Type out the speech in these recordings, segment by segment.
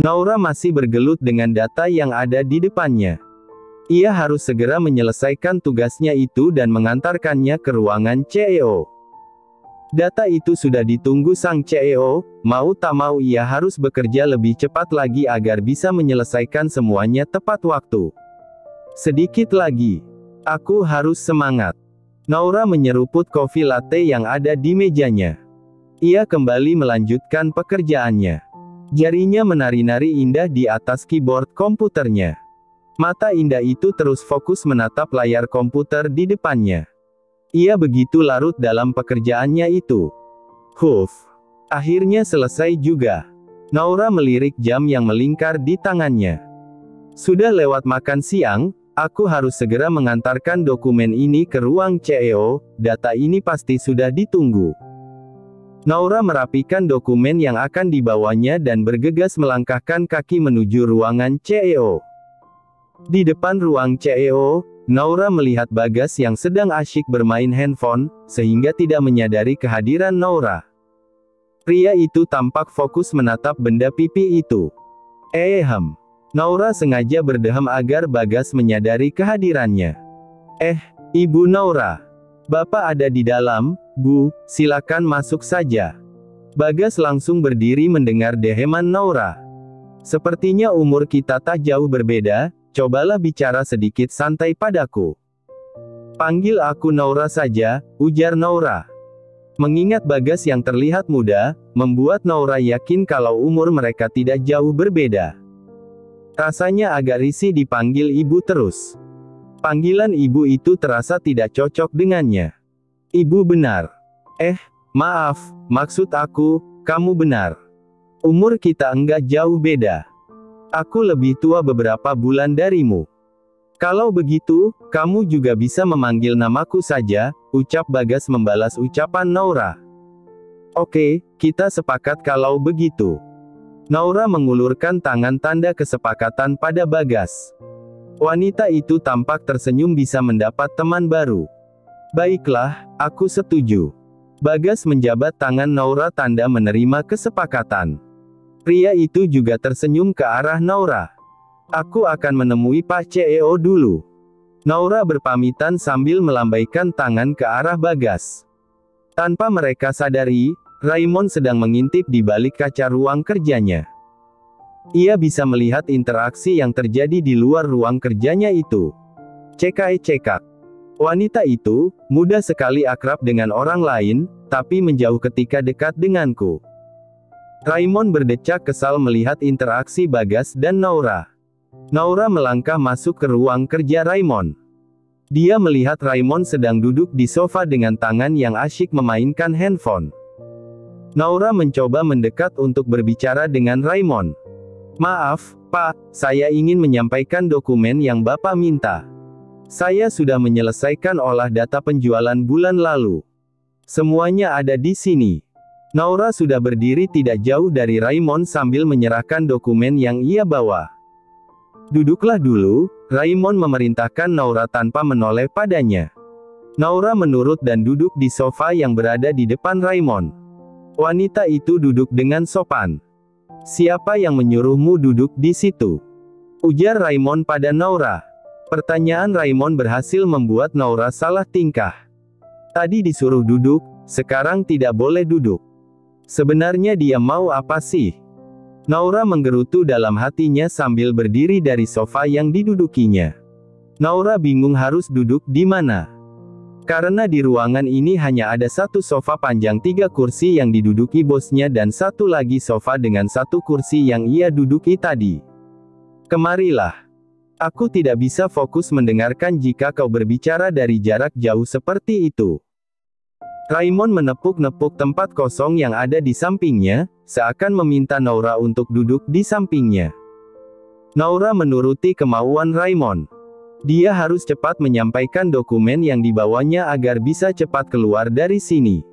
Naura masih bergelut dengan data yang ada di depannya. Ia harus segera menyelesaikan tugasnya itu dan mengantarkannya ke ruangan CEO. Data itu sudah ditunggu sang CEO, mau tak mau ia harus bekerja lebih cepat lagi agar bisa menyelesaikan semuanya tepat waktu. Sedikit lagi. Aku harus semangat. Naura menyeruput kopi latte yang ada di mejanya. Ia kembali melanjutkan pekerjaannya. Jarinya menari-nari indah di atas keyboard komputernya. Mata indah itu terus fokus menatap layar komputer di depannya. Ia begitu larut dalam pekerjaannya itu. Huff. Akhirnya selesai juga. Naura melirik jam yang melingkar di tangannya. Sudah lewat makan siang, aku harus segera mengantarkan dokumen ini ke ruang CEO, data ini pasti sudah ditunggu. Naura merapikan dokumen yang akan dibawanya dan bergegas melangkahkan kaki menuju ruangan CEO. Di depan ruang CEO, Naura melihat Bagas yang sedang asyik bermain handphone, sehingga tidak menyadari kehadiran Naura. Pria itu tampak fokus menatap benda pipi itu. Naura sengaja berdehem agar Bagas menyadari kehadirannya. Ibu Naura. Bapak ada di dalam, Bu, silakan masuk saja. Bagas langsung berdiri mendengar deheman Naura. Sepertinya umur kita tak jauh berbeda. Cobalah bicara sedikit santai padaku. Panggil aku Naura saja, ujar Naura. Mengingat Bagas yang terlihat muda, membuat Naura yakin kalau umur mereka tidak jauh berbeda. Rasanya agak risih dipanggil ibu terus. Panggilan ibu itu terasa tidak cocok dengannya. Ibu benar. Maaf, maksud aku, kamu benar. Umur kita enggak jauh beda. Aku lebih tua beberapa bulan darimu. Kalau begitu, kamu juga bisa memanggil namaku saja, ucap Bagas membalas ucapan Naura. Oke, kita sepakat kalau begitu. Naura mengulurkan tangan tanda kesepakatan pada Bagas. Wanita itu tampak tersenyum bisa mendapat teman baru. Baiklah, aku setuju. Bagas menjabat tangan Naura tanda menerima kesepakatan. Pria itu juga tersenyum ke arah Naura. Aku akan menemui Pak CEO dulu. Naura berpamitan sambil melambaikan tangan ke arah Bagas. Tanpa mereka sadari, Raymond sedang mengintip di balik kaca ruang kerjanya. Ia bisa melihat interaksi yang terjadi di luar ruang kerjanya itu. Cekak. Wanita itu, mudah sekali akrab dengan orang lain, tapi menjauh ketika dekat denganku. Raymond berdecak kesal melihat interaksi Bagas dan Naura. Naura melangkah masuk ke ruang kerja Raymond. Dia melihat Raymond sedang duduk di sofa dengan tangan yang asyik memainkan handphone. Naura mencoba mendekat untuk berbicara dengan Raymond. Maaf, Pak, saya ingin menyampaikan dokumen yang Bapak minta. Saya sudah menyelesaikan olah data penjualan bulan lalu. Semuanya ada di sini. Naura sudah berdiri tidak jauh dari Raymond sambil menyerahkan dokumen yang ia bawa. Duduklah dulu, Raymond memerintahkan Naura tanpa menoleh padanya. Naura menurut dan duduk di sofa yang berada di depan Raymond. Wanita itu duduk dengan sopan. Siapa yang menyuruhmu duduk di situ? Ujar Raymond pada Naura. Pertanyaan Raymond berhasil membuat Naura salah tingkah. Tadi disuruh duduk, sekarang tidak boleh duduk. Sebenarnya dia mau apa sih? Naura menggerutu dalam hatinya sambil berdiri dari sofa yang didudukinya. Naura bingung harus duduk di mana. Karena di ruangan ini hanya ada satu sofa panjang 3 kursi yang diduduki bosnya dan satu lagi sofa dengan 1 kursi yang ia duduki tadi. Kemarilah. Aku tidak bisa fokus mendengarkan jika kau berbicara dari jarak jauh seperti itu. Raymond menepuk-nepuk tempat kosong yang ada di sampingnya, seakan meminta Naura untuk duduk di sampingnya. Naura menuruti kemauan Raymond. Dia harus cepat menyampaikan dokumen yang dibawanya agar bisa cepat keluar dari sini.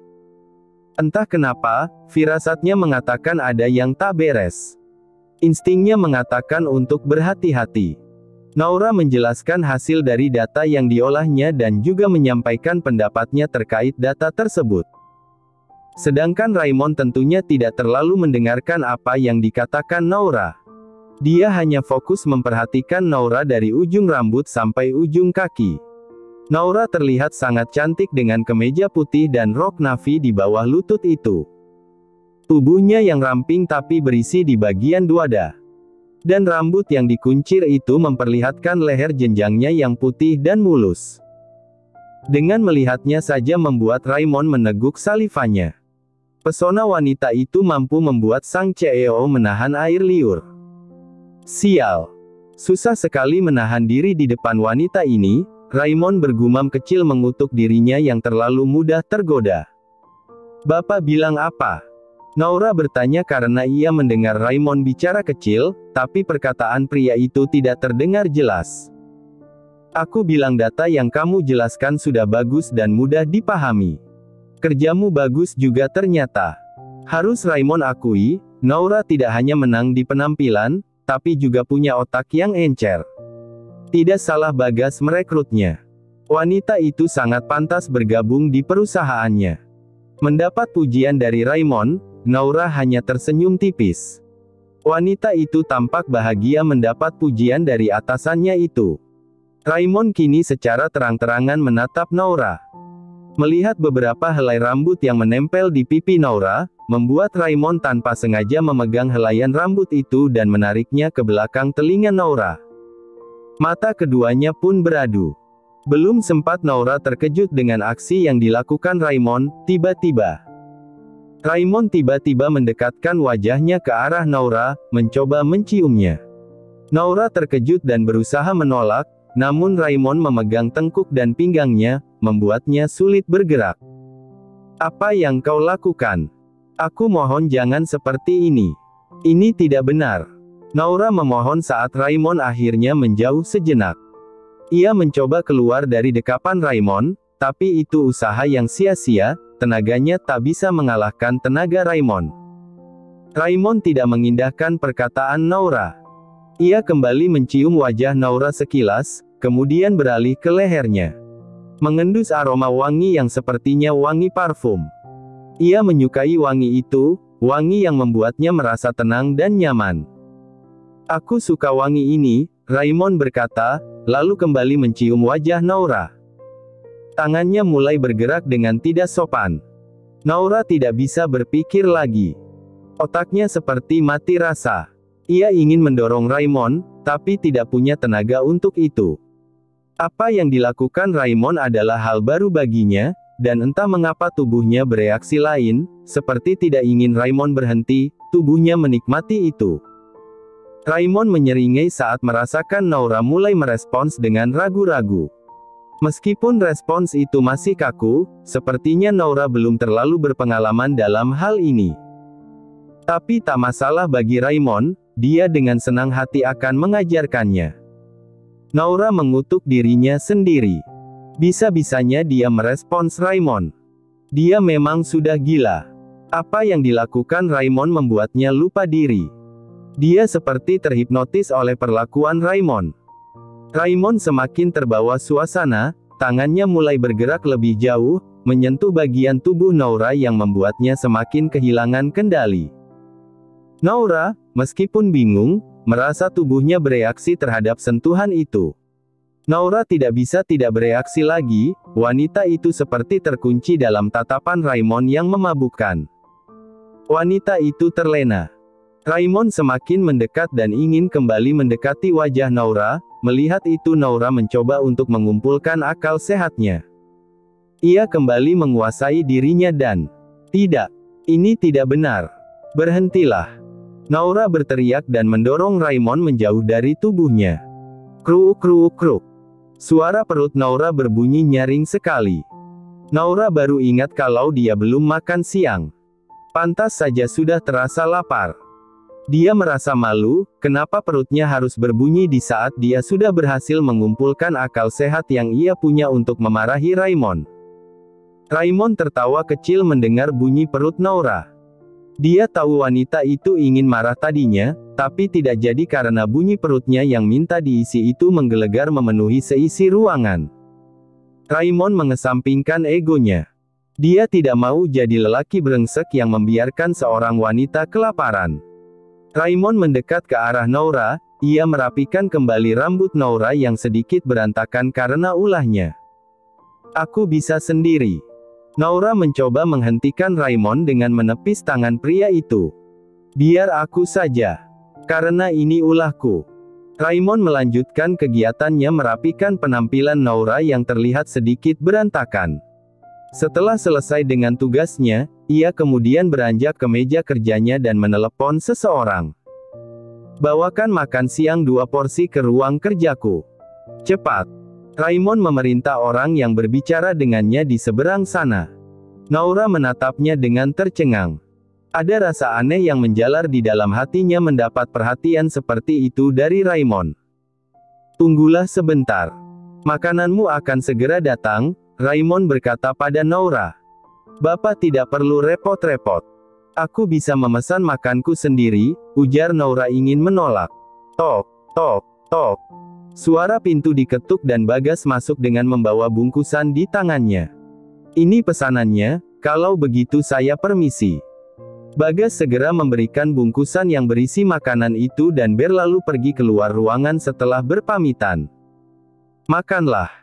Entah kenapa, firasatnya mengatakan ada yang tak beres. Instingnya mengatakan untuk berhati-hati. Naura menjelaskan hasil dari data yang diolahnya dan juga menyampaikan pendapatnya terkait data tersebut. Sedangkan Raymond tentunya tidak terlalu mendengarkan apa yang dikatakan Naura. Dia hanya fokus memperhatikan Naura dari ujung rambut sampai ujung kaki. Naura terlihat sangat cantik dengan kemeja putih dan rok navy di bawah lutut itu. Tubuhnya yang ramping tapi berisi di bagian dada. Dan rambut yang dikuncir itu memperlihatkan leher jenjangnya yang putih dan mulus. Dengan melihatnya saja membuat Raymond meneguk salivanya. Pesona wanita itu mampu membuat sang CEO menahan air liur. Sial. Susah sekali menahan diri di depan wanita ini, Raymond bergumam kecil mengutuk dirinya yang terlalu mudah tergoda. Bapak bilang apa? Naura bertanya karena ia mendengar Raymond bicara kecil, tapi perkataan pria itu tidak terdengar jelas. Aku bilang data yang kamu jelaskan sudah bagus dan mudah dipahami. Kerjamu bagus juga ternyata. Harus Raymond akui, Naura tidak hanya menang di penampilan, tapi juga punya otak yang encer. Tidak salah Bagas merekrutnya. Wanita itu sangat pantas bergabung di perusahaannya. Mendapat pujian dari Raymond, Naura hanya tersenyum tipis. Wanita itu tampak bahagia mendapat pujian dari atasannya itu. Raymond kini secara terang-terangan menatap Naura. Melihat beberapa helai rambut yang menempel di pipi Naura, membuat Raymond tanpa sengaja memegang helaian rambut itu dan menariknya ke belakang telinga Naura. Mata keduanya pun beradu. Belum sempat Naura terkejut dengan aksi yang dilakukan Raymond, tiba-tiba Raymond tiba-tiba mendekatkan wajahnya ke arah Naura, mencoba menciumnya. Naura terkejut dan berusaha menolak, namun Raymond memegang tengkuk dan pinggangnya, membuatnya sulit bergerak. Apa yang kau lakukan? Aku mohon jangan seperti ini. Ini tidak benar. Naura memohon saat Raymond akhirnya menjauh sejenak. Ia mencoba keluar dari dekapan Raymond, tapi itu usaha yang sia-sia, tenaganya tak bisa mengalahkan tenaga Raymond. Raymond tidak mengindahkan perkataan Naura. Ia kembali mencium wajah Naura sekilas, kemudian beralih ke lehernya. Mengendus aroma wangi yang sepertinya wangi parfum. Ia menyukai wangi itu, wangi yang membuatnya merasa tenang dan nyaman. Aku suka wangi ini, Raymond berkata, lalu kembali mencium wajah Naura. Tangannya mulai bergerak dengan tidak sopan. Naura tidak bisa berpikir lagi. Otaknya seperti mati rasa. Ia ingin mendorong Raymond, tapi tidak punya tenaga untuk itu. Apa yang dilakukan Raymond adalah hal baru baginya, dan entah mengapa tubuhnya bereaksi lain, seperti tidak ingin Raymond berhenti, tubuhnya menikmati itu. Raymond menyeringai saat merasakan Naura mulai merespons dengan ragu-ragu. Meskipun respons itu masih kaku, sepertinya Naura belum terlalu berpengalaman dalam hal ini. Tapi tak masalah bagi Raymond, dia dengan senang hati akan mengajarkannya. Naura mengutuk dirinya sendiri. Bisa-bisanya dia merespons Raymond. Dia memang sudah gila. Apa yang dilakukan Raymond membuatnya lupa diri. Dia seperti terhipnotis oleh perlakuan Raymond. Raymond semakin terbawa suasana, tangannya mulai bergerak lebih jauh, menyentuh bagian tubuh Naura yang membuatnya semakin kehilangan kendali. Naura, meskipun bingung, merasa tubuhnya bereaksi terhadap sentuhan itu. Naura tidak bisa tidak bereaksi lagi, wanita itu seperti terkunci dalam tatapan Raymond yang memabukkan. Wanita itu terlena. Raymond semakin mendekat dan ingin kembali mendekati wajah Naura. Melihat itu Naura mencoba untuk mengumpulkan akal sehatnya. Ia kembali menguasai dirinya dan, tidak, ini tidak benar. Berhentilah. Naura berteriak dan mendorong Raymond menjauh dari tubuhnya. Kruk kruk kruk. Suara perut Naura berbunyi nyaring sekali. Naura baru ingat kalau dia belum makan siang. Pantas saja sudah terasa lapar. Dia merasa malu, kenapa perutnya harus berbunyi di saat dia sudah berhasil mengumpulkan akal sehat yang ia punya untuk memarahi Raymond. Raymond tertawa kecil mendengar bunyi perut Naura. Dia tahu wanita itu ingin marah tadinya, tapi tidak jadi karena bunyi perutnya yang minta diisi itu menggelegar memenuhi seisi ruangan. Raymond mengesampingkan egonya. Dia tidak mau jadi lelaki brengsek yang membiarkan seorang wanita kelaparan. Raymond mendekat ke arah Noura, ia merapikan kembali rambut Noura yang sedikit berantakan karena ulahnya. Aku bisa sendiri. Noura mencoba menghentikan Raymond dengan menepis tangan pria itu. Biar aku saja. Karena ini ulahku. Raymond melanjutkan kegiatannya merapikan penampilan Noura yang terlihat sedikit berantakan. Setelah selesai dengan tugasnya, ia kemudian beranjak ke meja kerjanya dan menelepon seseorang. Bawakan makan siang 2 porsi ke ruang kerjaku. Cepat. Raymond memerintah orang yang berbicara dengannya di seberang sana. Noura menatapnya dengan tercengang. Ada rasa aneh yang menjalar di dalam hatinya mendapat perhatian seperti itu dari Raymond. Tunggulah sebentar. Makananmu akan segera datang, Raymond berkata pada Noura. Bapak tidak perlu repot-repot. Aku bisa memesan makanku sendiri, ujar Noura ingin menolak. Tok, tok, tok. Suara pintu diketuk dan Bagas masuk dengan membawa bungkusan di tangannya. Ini pesanannya, kalau begitu saya permisi. Bagas segera memberikan bungkusan yang berisi makanan itu dan berlalu pergi keluar ruangan setelah berpamitan. Makanlah.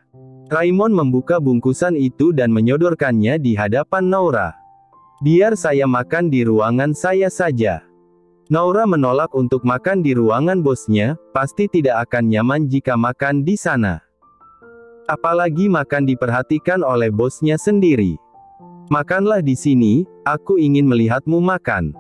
Raymond membuka bungkusan itu dan menyodorkannya di hadapan Noura. Biar saya makan di ruangan saya saja. Noura menolak untuk makan di ruangan bosnya, pasti tidak akan nyaman jika makan di sana. Apalagi makan diperhatikan oleh bosnya sendiri. Makanlah di sini, aku ingin melihatmu makan.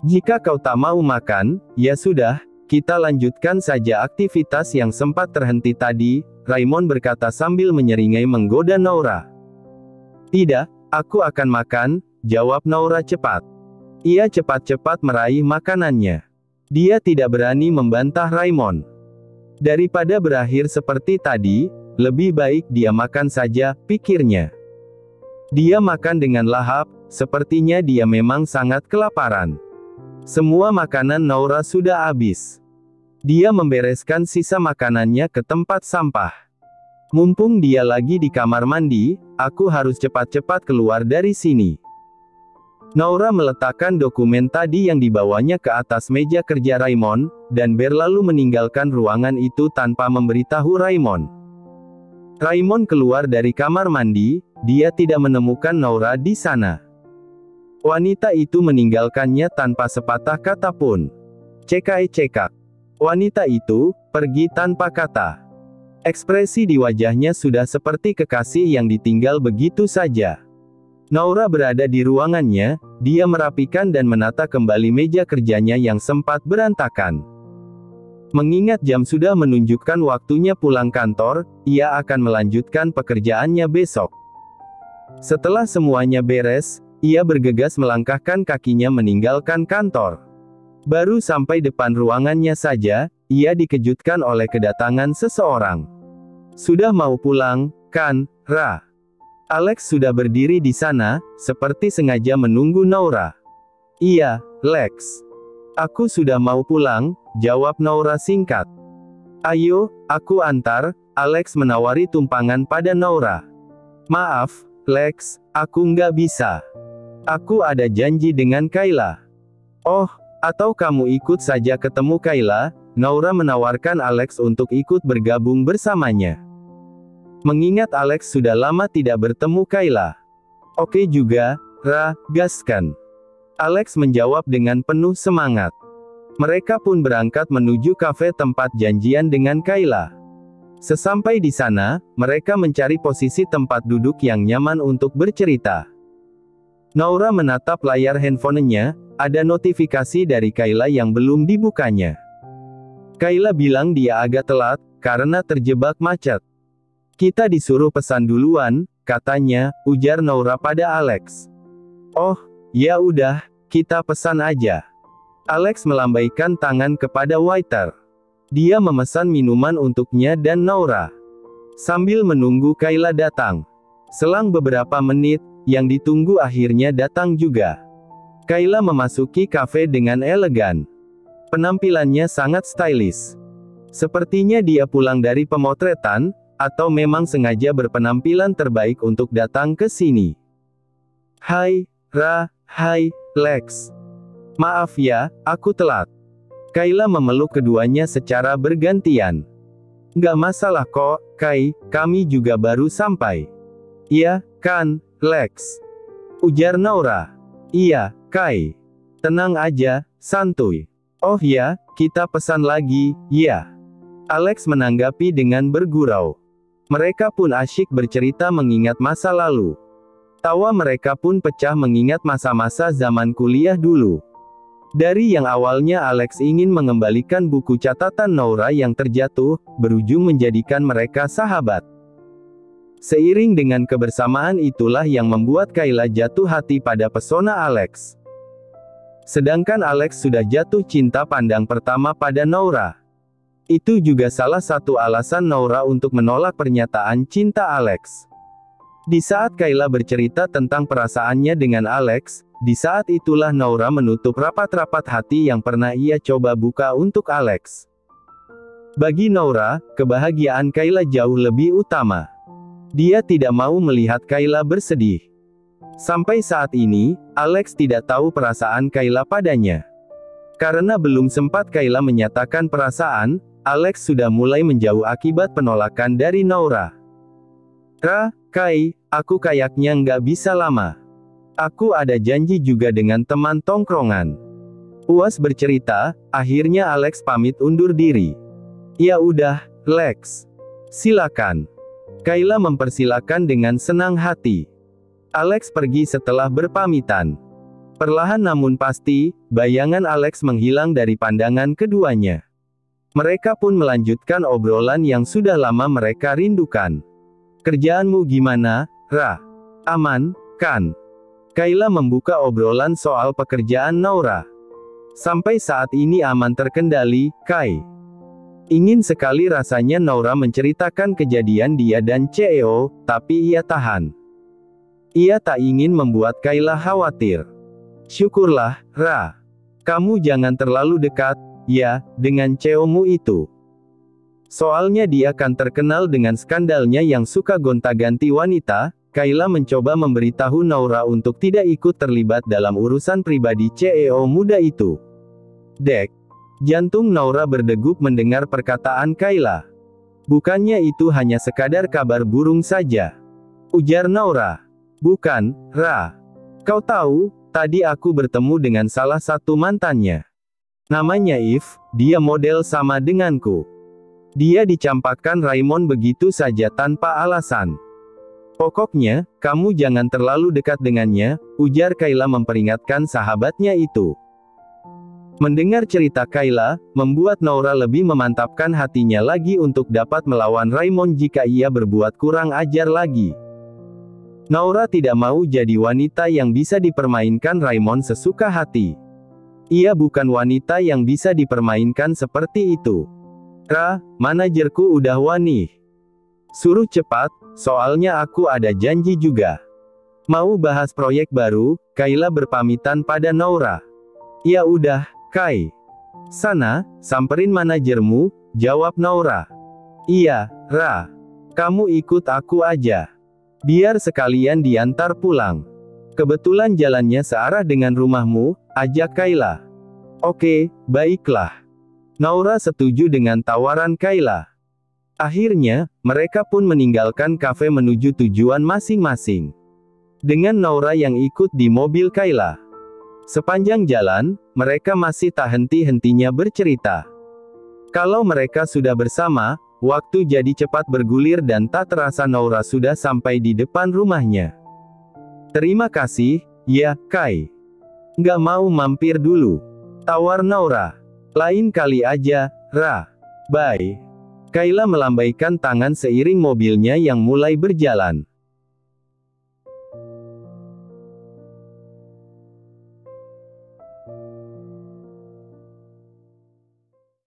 Jika kau tak mau makan, ya sudah, kita lanjutkan saja aktivitas yang sempat terhenti tadi, Raymond berkata sambil menyeringai menggoda Noura. Tidak, aku akan makan, jawab Noura cepat. Ia cepat-cepat meraih makanannya. Dia tidak berani membantah Raymond. Daripada berakhir seperti tadi, lebih baik dia makan saja, pikirnya. Dia makan dengan lahap, sepertinya dia memang sangat kelaparan. Semua makanan Noura sudah habis. Dia membereskan sisa makanannya ke tempat sampah. Mumpung dia lagi di kamar mandi, aku harus cepat-cepat keluar dari sini. Noura meletakkan dokumen tadi yang dibawanya ke atas meja kerja Raymond, dan berlalu meninggalkan ruangan itu tanpa memberitahu Raymond. Raymond keluar dari kamar mandi, dia tidak menemukan Noura di sana. Wanita itu meninggalkannya tanpa sepatah kata pun. Cekak-cekak. Wanita itu pergi tanpa kata. Ekspresi di wajahnya sudah seperti kekasih yang ditinggal begitu saja. Noura berada di ruangannya, dia merapikan dan menata kembali meja kerjanya yang sempat berantakan. Mengingat jam sudah menunjukkan waktunya pulang kantor, ia akan melanjutkan pekerjaannya besok. Setelah semuanya beres, ia bergegas melangkahkan kakinya meninggalkan kantor. Baru sampai depan ruangannya saja, ia dikejutkan oleh kedatangan seseorang. Sudah mau pulang, kan, Ra? Alex sudah berdiri di sana, seperti sengaja menunggu Noura. Iya, Lex. Aku sudah mau pulang, jawab Noura singkat. Ayo, aku antar, Alex menawari tumpangan pada Noura. Maaf, Lex, aku nggak bisa. Aku ada janji dengan Kayla. Oh, atau kamu ikut saja ketemu Kayla, Noura menawarkan Alex untuk ikut bergabung bersamanya. Mengingat Alex sudah lama tidak bertemu Kayla. Oke juga, Ra, gaskan. Alex menjawab dengan penuh semangat. Mereka pun berangkat menuju kafe tempat janjian dengan Kayla. Sesampai di sana, mereka mencari posisi tempat duduk yang nyaman untuk bercerita. Noura menatap layar handphonenya, ada notifikasi dari Kayla yang belum dibukanya. Kayla bilang dia agak telat, karena terjebak macet. Kita disuruh pesan duluan, katanya, ujar Noura pada Alex. Oh, ya udah, kita pesan aja. Alex melambaikan tangan kepada waiter. Dia memesan minuman untuknya dan Noura. Sambil menunggu Kayla datang. Selang beberapa menit, yang ditunggu akhirnya datang juga. Kayla memasuki kafe dengan elegan. Penampilannya sangat stylish. Sepertinya dia pulang dari pemotretan, atau memang sengaja berpenampilan terbaik untuk datang ke sini. Hai, Ra, hai, Lex. Maaf ya, aku telat. Kayla memeluk keduanya secara bergantian. Nggak masalah kok, Kai, kami juga baru sampai. Iya, kan, Lex? Ujar Naura. Iya, Kai. Tenang aja, santuy. Oh ya, kita pesan lagi, ya. Alex menanggapi dengan bergurau. Mereka pun asyik bercerita mengingat masa lalu. Tawa mereka pun pecah mengingat masa-masa zaman kuliah dulu. Dari yang awalnya Alex ingin mengembalikan buku catatan Naura yang terjatuh, berujung menjadikan mereka sahabat. Seiring dengan kebersamaan itulah yang membuat Kayla jatuh hati pada pesona Alex. Sedangkan Alex sudah jatuh cinta pandang pertama pada Naura. Itu juga salah satu alasan Naura untuk menolak pernyataan cinta Alex. Di saat Kayla bercerita tentang perasaannya dengan Alex, di saat itulah Naura menutup rapat-rapat hati yang pernah ia coba buka untuk Alex. Bagi Naura, kebahagiaan Kayla jauh lebih utama. Dia tidak mau melihat Kayla bersedih. Sampai saat ini, Alex tidak tahu perasaan Kayla padanya. Karena belum sempat Kayla menyatakan perasaan, Alex sudah mulai menjauh akibat penolakan dari Naura. Ra, Kai, aku kayaknya nggak bisa lama. Aku ada janji juga dengan teman tongkrongan. Puas bercerita, akhirnya Alex pamit undur diri. Ya udah, Lex. Silakan. Kayla mempersilakan dengan senang hati. Alex pergi setelah berpamitan. Perlahan namun pasti, bayangan Alex menghilang dari pandangan keduanya. Mereka pun melanjutkan obrolan yang sudah lama mereka rindukan. Kerjaanmu gimana, Ra? Aman, kan? Kayla membuka obrolan soal pekerjaan Naura. Sampai saat ini aman terkendali, Kai. Ingin sekali rasanya Naura menceritakan kejadian dia dan CEO, tapi ia tahan. Ia tak ingin membuat Kayla khawatir. Syukurlah, Ra. Kamu jangan terlalu dekat, ya, dengan CEO-mu itu. Soalnya dia kan terkenal dengan skandalnya yang suka gonta-ganti wanita. Kayla mencoba memberitahu Naura untuk tidak ikut terlibat dalam urusan pribadi CEO muda itu. Dek. Jantung Naura berdegup mendengar perkataan Kayla. Bukannya itu hanya sekadar kabar burung saja. Ujar Naura. Bukan, Ra. Kau tahu, tadi aku bertemu dengan salah satu mantannya. Namanya Eve, dia model sama denganku. Dia dicampakkan Raymond begitu saja tanpa alasan. Pokoknya, kamu jangan terlalu dekat dengannya, ujar Kayla memperingatkan sahabatnya itu. Mendengar cerita Kayla, membuat Naura lebih memantapkan hatinya lagi untuk dapat melawan Raymond jika ia berbuat kurang ajar lagi. Naura tidak mau jadi wanita yang bisa dipermainkan Raymond sesuka hati. Ia bukan wanita yang bisa dipermainkan seperti itu. Ra, manajerku udah wani. Suruh cepat, soalnya aku ada janji juga. Mau bahas proyek baru, Kayla berpamitan pada Naura. Ya udah, Kai. Sana, samperin manajermu, jawab Naura. Iya, Ra. Kamu ikut aku aja. Biar sekalian diantar pulang. Kebetulan jalannya searah dengan rumahmu, ajak Kayla. Oke, baiklah. Naura setuju dengan tawaran Kayla. Akhirnya, mereka pun meninggalkan kafe menuju tujuan masing-masing. Dengan Naura yang ikut di mobil Kayla. Sepanjang jalan, mereka masih tak henti-hentinya bercerita. Kalau mereka sudah bersama, waktu jadi cepat bergulir dan tak terasa Naura sudah sampai di depan rumahnya. Terima kasih, ya, Kai. Nggak mau mampir dulu? Tawar Naura. Lain kali aja, Ra. Bye. Kayla melambaikan tangan seiring mobilnya yang mulai berjalan.